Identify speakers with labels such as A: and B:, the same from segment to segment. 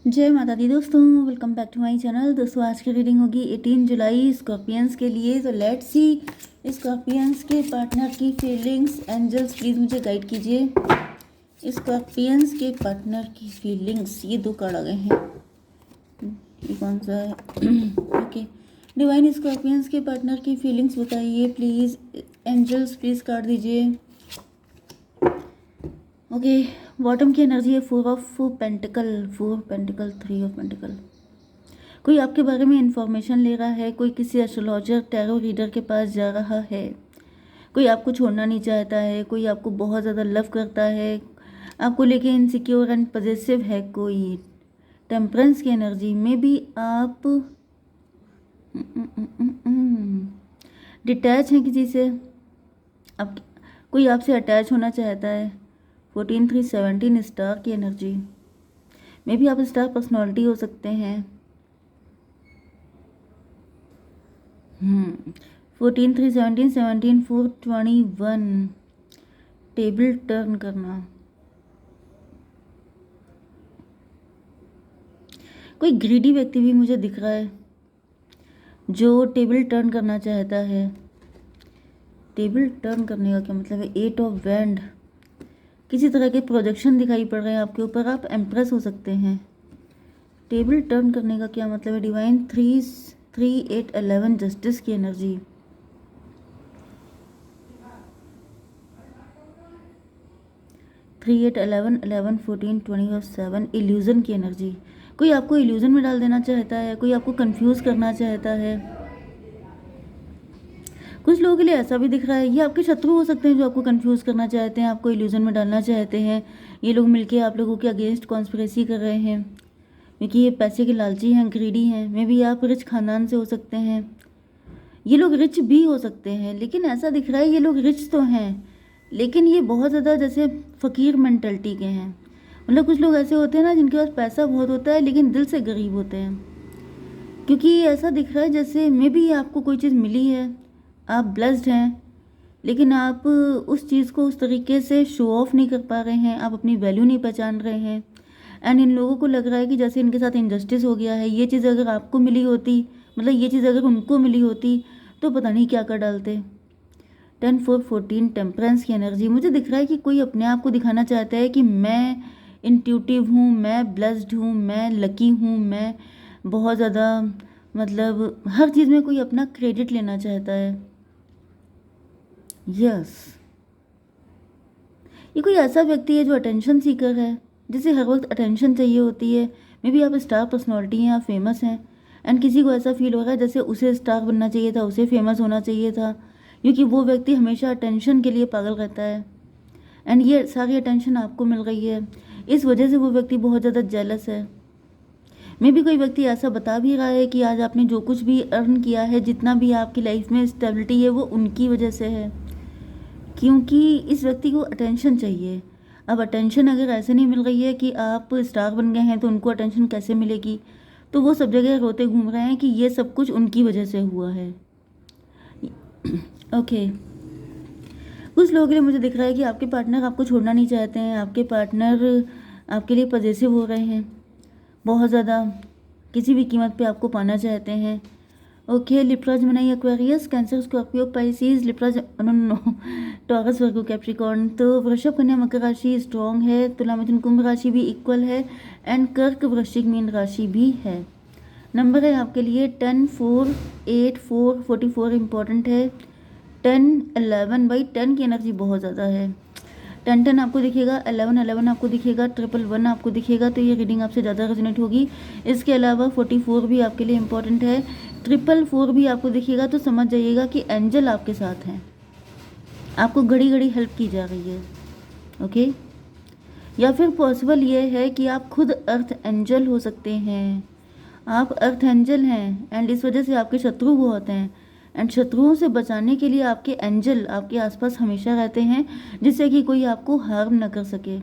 A: जय माता दी दोस्तों, welcome back to my channel. दोस्तों आज की रीडिंग होगी 18 जुलाई स्कॉर्पियंस के लिए। तो लेट्स सी स्कॉर्पियंस के पार्टनर की फीलिंग्स। एंजल्स प्लीज़ मुझे गाइड कीजिए। स्कॉर्पियंस के पार्टनर की फीलिंग्स, ये दो कार्ड आ गए हैं, ये कौन सा है? ओके, डिवाइन स्कॉर्पियंस के पार्टनर की फीलिंग्स बताइए प्लीज़। एंजल्स प्लीज़ कार्ड दीजिए। ओके, बॉटम की एनर्जी है 4 of pentacle, 4 pentacle, 3 of pentacle. कोई आपके बारे में इंफॉर्मेशन ले रहा है, कोई किसी एस्ट्रोलॉजर टैरो रीडर के पास जा रहा है, कोई आपको छोड़ना नहीं चाहता है, कोई आपको बहुत ज़्यादा लव करता है, आपको लेके इनसिक्योर एंड पॉजिटिव है। कोई टेम्परेंस की एनर्जी में भी आप डिटैच हैं किसी से, आप कोई आपसे अटैच होना चाहता है। 14-3-17 स्टार की एनर्जी में भी आप स्टार पर्सनालिटी हो सकते हैं। 14-3-17-17-4-21 टेबल टर्न करना। कोई ग्रीडी व्यक्ति भी मुझे दिख रहा है जो टेबल टर्न करना चाहता है। टेबल टर्न करने का क्या मतलब है? 8 ऑफ वैंड, किसी तरह के प्रोजेक्शन दिखाई पड़ रहे हैं आपके ऊपर, आप एम्प्रेस हो सकते हैं। टेबल टर्न करने का क्या मतलब है? डिवाइन 3-8-11 जस्टिस की एनर्जी। थ्री एट 11 14 27 इल्यूज़न की एनर्जी। कोई आपको इल्यूज़न में डाल देना चाहता है, कोई आपको कंफ्यूज करना चाहता है। कुछ लोगों के लिए ऐसा भी दिख रहा है, ये आपके शत्रु हो सकते हैं जो आपको कंफ्यूज करना चाहते हैं, आपको इल्यूज़न में डालना चाहते हैं। ये लोग मिलके आप लोगों के अगेंस्ट कॉन्स्पिरेसी कर रहे हैं, क्योंकि ये पैसे के लालची हैं, ग्रीडी हैं। मे बी आप रिच खानदान से हो सकते हैं, ये लोग रिच भी हो सकते हैं, लेकिन ऐसा दिख रहा है ये लोग रिच तो हैं, लेकिन ये बहुत ज़्यादा जैसे फ़कीर मेंटलिटी के हैं। मतलब कुछ लोग ऐसे होते हैं ना जिनके पास पैसा बहुत होता है लेकिन दिल से गरीब होते हैं, क्योंकि ऐसा दिख रहा है जैसे मे बी आपको कोई चीज़ मिली है, आप ब्लेस्ड हैं, लेकिन आप उस चीज़ को उस तरीके से शो ऑफ नहीं कर पा रहे हैं, आप अपनी वैल्यू नहीं पहचान रहे हैं। एंड इन लोगों को लग रहा है कि जैसे इनके साथ इनजस्टिस हो गया है। ये चीज़ अगर आपको मिली होती, मतलब ये चीज़ अगर उनको मिली होती तो पता नहीं क्या कर डालते। 10-4-14 टेम्परेंस की एनर्जी मुझे दिख रहा है कि कोई अपने आप को दिखाना चाहता है कि मैं इंट्यूटिव हूँ, मैं ब्लेस्ड हूँ, मैं लकी हूँ, मैं बहुत ज़्यादा, मतलब हर चीज़ में कोई अपना क्रेडिट लेना चाहता है। यस, ये कोई ऐसा व्यक्ति है जो अटेंशन सीकर है, जिसे हर वक्त अटेंशन चाहिए होती है। मे बी आप स्टार पर्सनालिटी हैं, आप फेमस हैं, एंड किसी को ऐसा फील हो रहा है जैसे उसे स्टार बनना चाहिए था, उसे फेमस होना चाहिए था, क्योंकि वो व्यक्ति हमेशा अटेंशन के लिए पागल रहता है। एंड ये सारी अटेंशन आपको मिल रही है, इस वजह से वो व्यक्ति बहुत ज़्यादा जेलस है। मे बी कोई व्यक्ति ऐसा बता भी रहा है कि आज आपने जो कुछ भी अर्न किया है, जितना भी आपकी लाइफ में स्टेबिलिटी है, वो उनकी वजह से है, क्योंकि इस व्यक्ति को अटेंशन चाहिए। अब अटेंशन अगर ऐसे नहीं मिल रही है कि आप स्टार बन गए हैं तो उनको अटेंशन कैसे मिलेगी? तो वो सब जगह रोते घूम रहे हैं कि ये सब कुछ उनकी वजह से हुआ है। ओके, कुछ लोगों के लिए मुझे दिख रहा है कि आपके पार्टनर आपको छोड़ना नहीं चाहते हैं, आपके पार्टनर आपके लिए पॉजिटिव हो रहे हैं, बहुत ज़्यादा किसी भी कीमत पे आपको पाना चाहते हैं। Okay, Libra Gemini Aquarius Cancer Scorpio Pisces Libra no Taurus Virgo Capricorn. तो वृषभ कन्या मकर राशि स्ट्रॉन्ग है, तुला मिथुन कुंभ राशि भी इक्वल है, एंड कर्क वृश्चिक मीन राशि भी है। नंबर है आपके लिए 10-4-8-4-44 इम्पॉर्टेंट है। 10-11/10 की एनर्जी बहुत ज़्यादा है। 10-10 आपको दिखेगा, 11-11 आपको दिखेगा, 111 आपको दिखेगा, तो ये रीडिंग आपसे ज़्यादा रेजोनेट होगी। इसके अलावा 44 भी आपके लिए इम्पॉर्टेंट है, 444 भी आपको दिखेगा, तो समझ जाइएगा कि एंजल आपके साथ हैं, आपको घड़ी घड़ी हेल्प की जा रही है। ओके, या फिर पॉसिबल ये है कि आप खुद अर्थ एंजल हो सकते हैं, आप अर्थ एंजल हैं, एंड इस वजह से आपके शत्रु बहुत हैं, एंड शत्रुओं से बचाने के लिए आपके एंजल आपके आसपास हमेशा रहते हैं, जिससे कि कोई आपको हार्म न कर सके।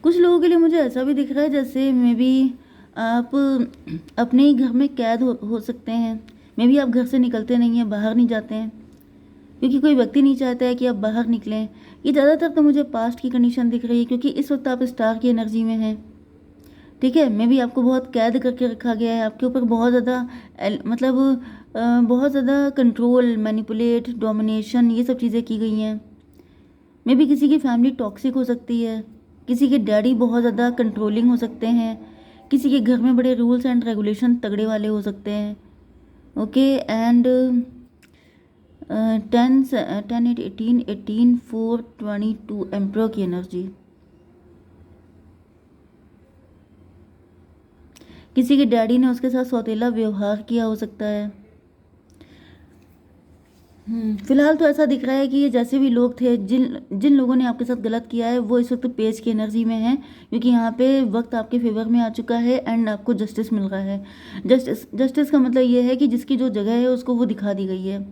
A: कुछ लोगों के लिए मुझे ऐसा भी दिख रहा है जैसे मे बी आप अपने ही घर में कैद हो सकते हैं। मे बी आप घर से निकलते नहीं हैं, बाहर नहीं जाते हैं, क्योंकि कोई व्यक्ति नहीं चाहता है कि आप बाहर निकलें। ये ज़्यादातर तो मुझे पास्ट की कंडीशन दिख रही है, क्योंकि इस वक्त आप स्टार की एनर्जी में हैं। ठीक है, मे भी आपको बहुत कैद करके रखा गया है, आपके ऊपर बहुत ज़्यादा मतलब बहुत ज़्यादा कंट्रोल, मैनिपुलेट, डोमिनेशन, ये सब चीज़ें की गई हैं। मे भी किसी की फैमिली टॉक्सिक हो सकती है, किसी के डैडी बहुत ज़्यादा कंट्रोलिंग हो सकते हैं, किसी के घर में बड़े रूल्स एंड रेगुलेशन तगड़े वाले हो सकते हैं। ओके, एंड 10 8 18 4 22 एम्प्रो की एनर्जी। किसी के डैडी ने उसके साथ सौतेला व्यवहार किया हो सकता है। फिलहाल तो ऐसा दिख रहा है कि ये जैसे भी लोग थे, जिन जिन लोगों ने आपके साथ गलत किया है, वो इस वक्त पेज की एनर्जी में है, क्योंकि यहाँ पे वक्त आपके फेवर में आ चुका है एंड आपको जस्टिस मिल रहा है। जस्टिस का मतलब ये है कि जिसकी जो जगह है उसको वो दिखा दी गई है।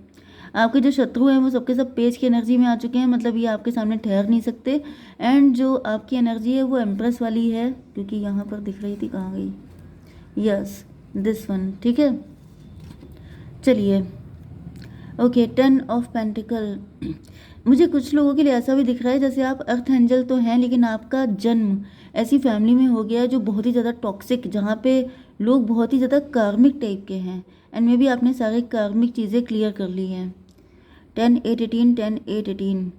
A: आपके जो शत्रु हैं वो सबके सब पेज की एनर्जी में आ चुके हैं, मतलब ये आपके सामने ठहर नहीं सकते। एंड जो आपकी एनर्जी है वो एम्प्रेस वाली है, क्योंकि यहाँ पर दिख रही थी, कहाँ गई, यस दिस वन। ठीक है, चलिए। Okay, 10 of pentacle. मुझे कुछ लोगों के लिए ऐसा भी दिख रहा है जैसे आप अर्थ एंजल तो हैं, लेकिन आपका जन्म ऐसी फैमिली में हो गया है जो बहुत ही ज़्यादा टॉक्सिक, जहाँ पे लोग बहुत ही ज़्यादा कार्मिक टाइप के हैं। एंड मे भी आपने सारे कार्मिक चीज़ें क्लियर कर ली हैं। 10 8 18 10 8 18।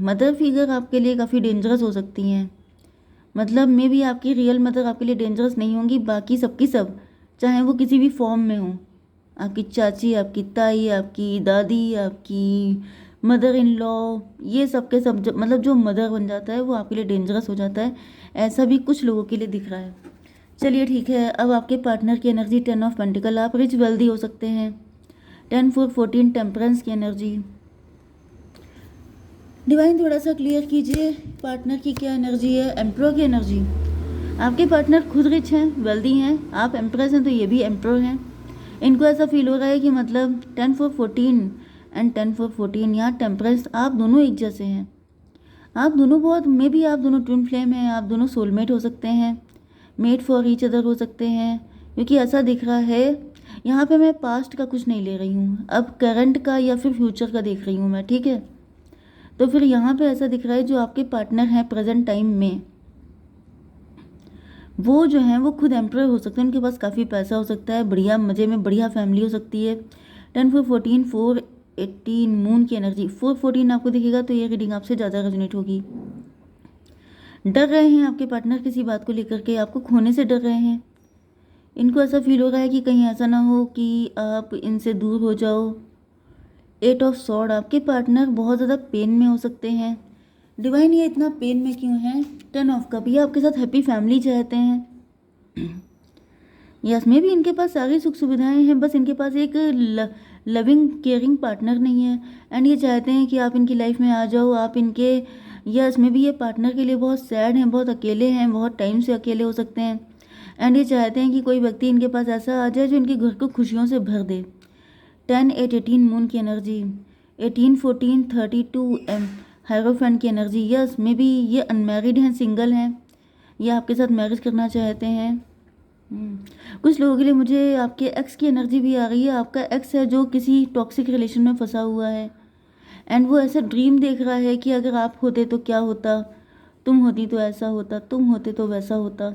A: मदर फिगर आपके लिए काफ़ी डेंजरस हो सकती हैं। मतलब मे भी आपकी रियल मदर आपके लिए डेंजरस नहीं होंगी, बाकी सबकी सब, चाहे वो किसी भी फॉर्म में हो, आपकी चाची, आपकी ताई, आपकी दादी, आपकी मदर इन लॉ, ये सब के सब मतलब जो मदर बन जाता है वो आपके लिए डेंजरस हो जाता है। ऐसा भी कुछ लोगों के लिए दिख रहा है। चलिए ठीक है, अब आपके पार्टनर की एनर्जी 10 ऑफ पेंटिकल। आप रिच वेल्दी हो सकते हैं। 10 4 14 टेम्परेंस की एनर्जी। डिवाइन थोड़ा सा क्लियर कीजिए, पार्टनर की क्या एनर्जी है। एम्प्रो की एनर्जी। आपके पार्टनर खुद रिच हैं, वेल्दी हैं, आप एम्प्रेस हैं तो ये भी एम्प्रो हैं। इनको ऐसा फील हो रहा है कि मतलब 10 4 14 एंड 10 4 14, यहाँ टेम्परेंस, आप दोनों एक जैसे हैं। आप दोनों बहुत, मे भी आप दोनों ट्विन फ्लेम हैं, आप दोनों सोलमेट हो सकते हैं, मेड फॉर ईच अदर हो सकते हैं, क्योंकि ऐसा दिख रहा है। यहाँ पे मैं पास्ट का कुछ नहीं ले रही हूँ, अब करंट का या फिर फ्यूचर का देख रही हूँ मैं। ठीक है, तो फिर यहाँ पे ऐसा दिख रहा है जो आपके पार्टनर हैं प्रेजेंट टाइम में, वो जो हैं वो खुद एम्प्लॉय हो सकते हैं, उनके पास काफ़ी पैसा हो सकता है, बढ़िया मज़े में बढ़िया फैमिली हो सकती है। 10 4 14 4 18 मून की एनर्जी। 4 14 आपको दिखेगा तो ये रीडिंग आपसे ज़्यादा रेजोनेट होगी। डर रहे हैं आपके पार्टनर किसी बात को लेकर के, आपको खोने से डर रहे हैं। इनको ऐसा फील हो रहा है कि कहीं ऐसा ना हो कि आप इनसे दूर हो जाओ। 8 ऑफ सॉर्ड। आपके पार्टनर बहुत ज़्यादा पेन में हो सकते हैं। डिवाइन ये इतना पेन में क्यों है। 10 ऑफ कप। ये आपके साथ हैप्पी फैमिली चाहते हैं। यस, में भी इनके पास सारी सुख सुविधाएं हैं, बस इनके पास एक लविंग केयरिंग पार्टनर नहीं है। एंड ये चाहते हैं कि आप इनकी लाइफ में आ जाओ, आप इनके, यस में भी ये पार्टनर के लिए बहुत सैड हैं, बहुत अकेले हैं, बहुत टाइम से अकेले हो सकते हैं। एंड ये चाहते हैं कि कोई व्यक्ति इनके पास ऐसा आ जाए जो इनके घर को खुशियों से भर दे। 10 8 18 मून की एनर्जी। 18 14 32 हायरोफेंट की एनर्जी। यस में भी ये अनमैरिड हैं, सिंगल हैं, ये आपके साथ मैरिज करना चाहते हैं। कुछ लोगों के लिए मुझे आपके एक्स की एनर्जी भी आ रही है। आपका एक्स है जो किसी टॉक्सिक रिलेशन में फंसा हुआ है, एंड वो ऐसा ड्रीम देख रहा है कि अगर आप होते तो क्या होता, तुम होती तो ऐसा होता, तुम होते तो वैसा होता।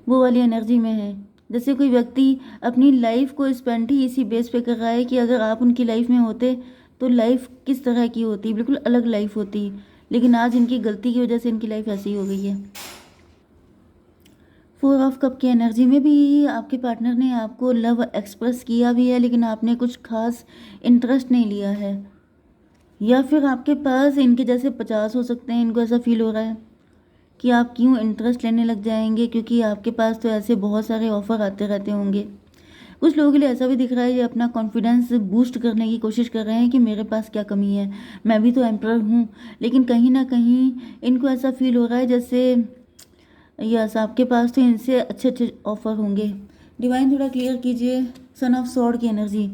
A: वो वाली एनर्जी में है। जैसे कोई व्यक्ति अपनी लाइफ को स्पेंड ही इसी बेस पे कर रहा है कि अगर आप उनकी लाइफ में होते तो लाइफ किस तरह की होती, बिल्कुल अलग लाइफ होती, लेकिन आज इनकी गलती की वजह से इनकी लाइफ ऐसी हो गई है। 4 ऑफ कप की एनर्जी में भी आपके पार्टनर ने आपको लव एक्सप्रेस किया भी है, लेकिन आपने कुछ खास इंटरेस्ट नहीं लिया है, या फिर आपके पास इनके जैसे 50 हो सकते हैं। इनको ऐसा फील हो रहा है कि आप क्यों इंटरेस्ट लेने लग जाएंगे, क्योंकि आपके पास तो ऐसे बहुत सारे ऑफ़र आते रहते होंगे। कुछ लोगों के लिए ऐसा भी दिख रहा है, ये अपना कॉन्फिडेंस बूस्ट करने की कोशिश कर रहे हैं कि मेरे पास क्या कमी है, मैं भी तो एम्प्रर हूँ। लेकिन कहीं ना कहीं इनको ऐसा फील हो रहा है जैसे यस आपके पास तो इनसे अच्छे अच्छे ऑफ़र होंगे। डिवाइन थोड़ा क्लियर कीजिए। सन ऑफ सॉर्ड की एनर्जी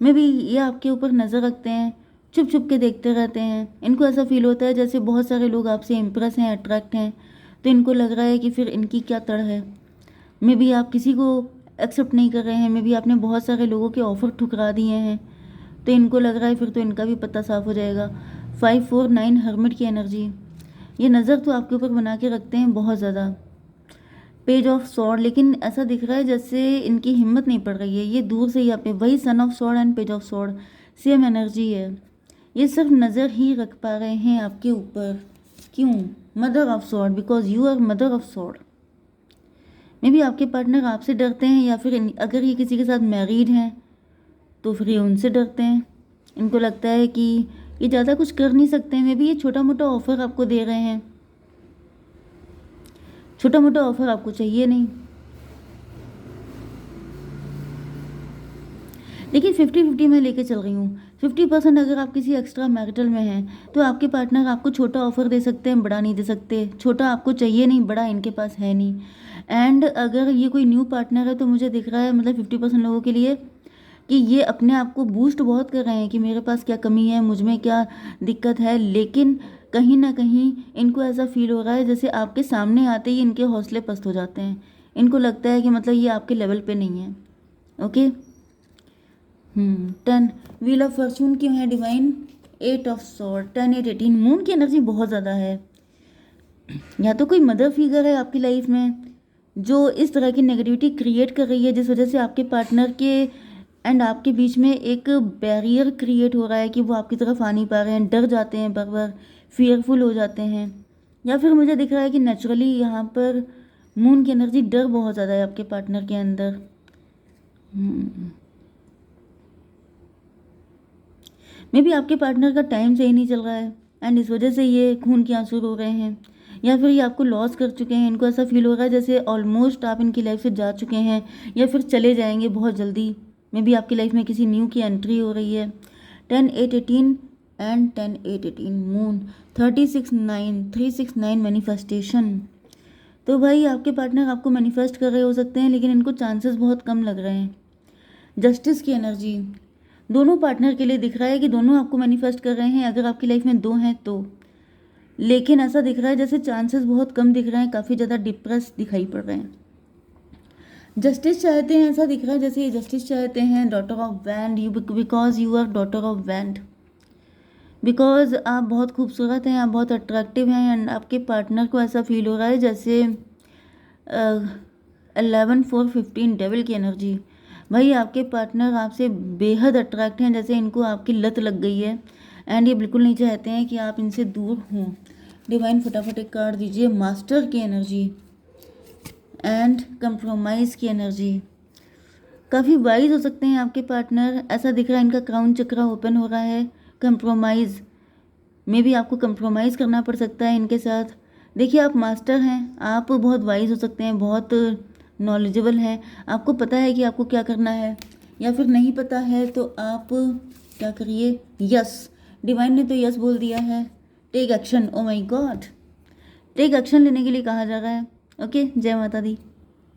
A: में भी ये आपके ऊपर नज़र रखते हैं, छुप छुप के देखते रहते हैं। इनको ऐसा फील होता है जैसे बहुत सारे लोग आपसे इम्प्रेस हैं, अट्रैक्ट हैं, तो इनको लग रहा है कि फिर इनकी क्या तड़ है। मे बी आप किसी को एक्सेप्ट नहीं कर रहे हैं, मे बी आपने बहुत सारे लोगों के ऑफ़र ठुकरा दिए हैं, तो इनको लग रहा है फिर तो इनका भी पत्ता साफ हो जाएगा। 549 हर्मिट की एनर्जी, ये नज़र तो आपके ऊपर बना के रखते हैं बहुत ज़्यादा। पेज ऑफ सॉर्ड, लेकिन ऐसा दिख रहा है जैसे इनकी हिम्मत नहीं पड़ रही है, ये दूर से यहाँ पे वही son of sword and page of sword same energy है। ये सिर्फ नज़र ही रख पा रहे हैं आपके ऊपर। क्यों? Mother of sword, because you are mother of sword. Maybe आपके पार्टनर आपसे डरते हैं, या फिर अगर ये किसी के साथ मैरिड हैं तो फिर ये उनसे डरते हैं। इनको लगता है कि ये ज़्यादा कुछ कर नहीं सकते हैं। मे बी ये छोटा मोटा ऑफर आपको दे रहे हैं, छोटा मोटा ऑफर आपको चाहिए नहीं। लेकिन 50-50 मैं लेके चल रही हूँ। 50% अगर आप किसी एक्स्ट्रा मैरिटल में हैं तो आपके पार्टनर आपको छोटा ऑफर दे सकते हैं, बड़ा नहीं दे सकते। छोटा आपको चाहिए नहीं, बड़ा इनके पास है नहीं। एंड अगर ये कोई न्यू पार्टनर है तो मुझे दिख रहा है, मतलब 50% लोगों के लिए, कि ये अपने आप को बूस्ट बहुत कर रहे हैं कि मेरे पास क्या कमी है, मुझ में क्या दिक्कत है। लेकिन कहीं ना कहीं इनको ऐसा फील हो रहा है जैसे आपके सामने आते ही इनके हौसले पस्त हो जाते हैं। इनको लगता है कि मतलब ये आपके लेवल पे नहीं है। ओके। 10 व्हील ऑफ फॉर्चून क्यों है डिवाइन? 8 of sword, 10 8 18। मून की एनर्जी बहुत ज़्यादा है। या तो कोई मदर फिगर है आपकी लाइफ में जो इस तरह की नेगेटिविटी क्रिएट कर रही है, जिस वजह से आपके पार्टनर के एंड आपके बीच में एक बैरियर क्रिएट हो रहा है कि वो आपकी तरफ आ नहीं पा रहे हैं, डर जाते हैं, बार बार फियरफुल हो जाते हैं। या फिर मुझे दिख रहा है कि नेचुरली यहाँ पर मून की एनर्जी, डर बहुत ज़्यादा है आपके पार्टनर के अंदर। मे बी आपके पार्टनर का टाइम सही नहीं चल रहा है एंड इस वजह से ये खून के आंसू रो रहे हैं। या फिर ये आपको लॉस कर चुके हैं, इनको ऐसा फील हो रहा है जैसे ऑलमोस्ट आप इनकी लाइफ से जा चुके हैं या फिर चले जाएंगे बहुत जल्दी। मे बी आपकी लाइफ में किसी न्यू की एंट्री हो रही है। 10 8 18 एंड 10 8 18 मून 369 मैनिफेस्टेशन। तो भाई आपके पार्टनर आपको मैनिफेस्ट कर रहे हो सकते हैं, लेकिन इनको चांसेस बहुत कम लग रहे हैं। जस्टिस की एनर्जी दोनों पार्टनर के लिए दिख रहा है कि दोनों आपको मैनिफेस्ट कर रहे हैं, अगर आपकी लाइफ में दो हैं तो। लेकिन ऐसा दिख रहा है जैसे चांसेस बहुत कम दिख रहे हैं, काफ़ी ज़्यादा डिप्रेस दिखाई पड़ रहे हैं। जस्टिस चाहते हैं, ऐसा दिख रहा है जैसे ये जस्टिस चाहते हैं। Daughter of wand, you because you are daughter of wand, because आप बहुत खूबसूरत हैं, आप बहुत अट्रैक्टिव हैं एंड आपके पार्टनर को ऐसा फील हो रहा है जैसे 11 4 15 डेविल की एनर्जी। भाई आपके पार्टनर आपसे बेहद अट्रैक्ट हैं, जैसे इनको आपकी लत लग गई है एंड ये बिल्कुल नहीं चाहते हैं कि आप इनसे दूर हों। डिवाइन फटाफट एक कार्ड दीजिए। मास्टर की एनर्जी एंड कंप्रोमाइज़ की एनर्जी। काफ़ी वाइज हो सकते हैं आपके पार्टनर, ऐसा दिख रहा है इनका क्राउन चक्र ओपन हो रहा है। कंप्रोमाइज़, मे भी आपको कंप्रोमाइज़ करना पड़ सकता है इनके साथ। देखिए आप मास्टर हैं, आप बहुत वाइज हो सकते हैं, बहुत नॉलेजेबल हैं, आपको पता है कि आपको क्या करना है। या फिर नहीं पता है तो आप क्या करिए, यस, डिवाइन ने तो यस बोल दिया है। Take action, oh my god, take action लेने के लिए कहा जा रहा है। ओके, जय माता दी।